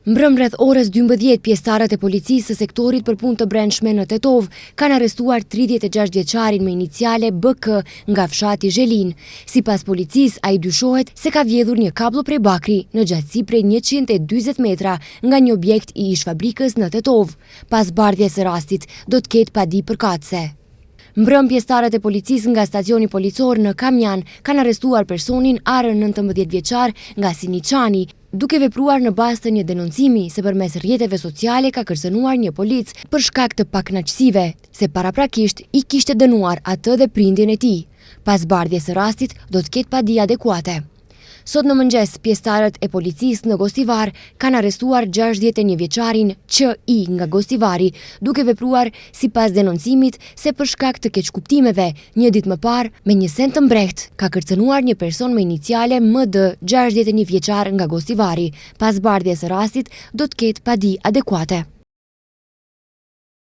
Mbrëm rreth orës 12 pjesëtarët e policisë së sektorit për punë të brendshme në Tetov kanë arrestuar 36 vjeçarin me iniciale BK nga fshati Zhelin. Sipas policisë, ai dyshohet se ka vjedhur një kablo prej bakri në gjatësi prej 140 metra nga një objekt i ish-fabrikës në Tetov. Pas bardhjes së rastit, do të ketë padi përkatëse. Mbrëm pjesëtarët e policisë nga stacioni policor në Kamjan kanë arrestuar personin Arën 19 vjeçar nga Siniçani, duke vepruar në bazë të një denoncimi se përmes rrjeteve sociale ka kërcënuar një polic për shkak të pakënaqësive, se paraprakisht i kishte dënuar atë dhe prindin e tij. Pas bardhjes së rastit, do të ketë padi adekuate. Sot në mëngjes, pjesëtarët e policisë në Gostivar kanë arrestuar 61 vjeçarin QI nga Gostivari, duke vepruar sipas denoncimit se për shkak të keqkuptimeve, një ditë më parë, me një send të mbreht, ka kërcënuar një person me iniciale MD, 61 vjeçar nga Gostivari. Pas bardhjes së rastit, do të ketë padi adekuate.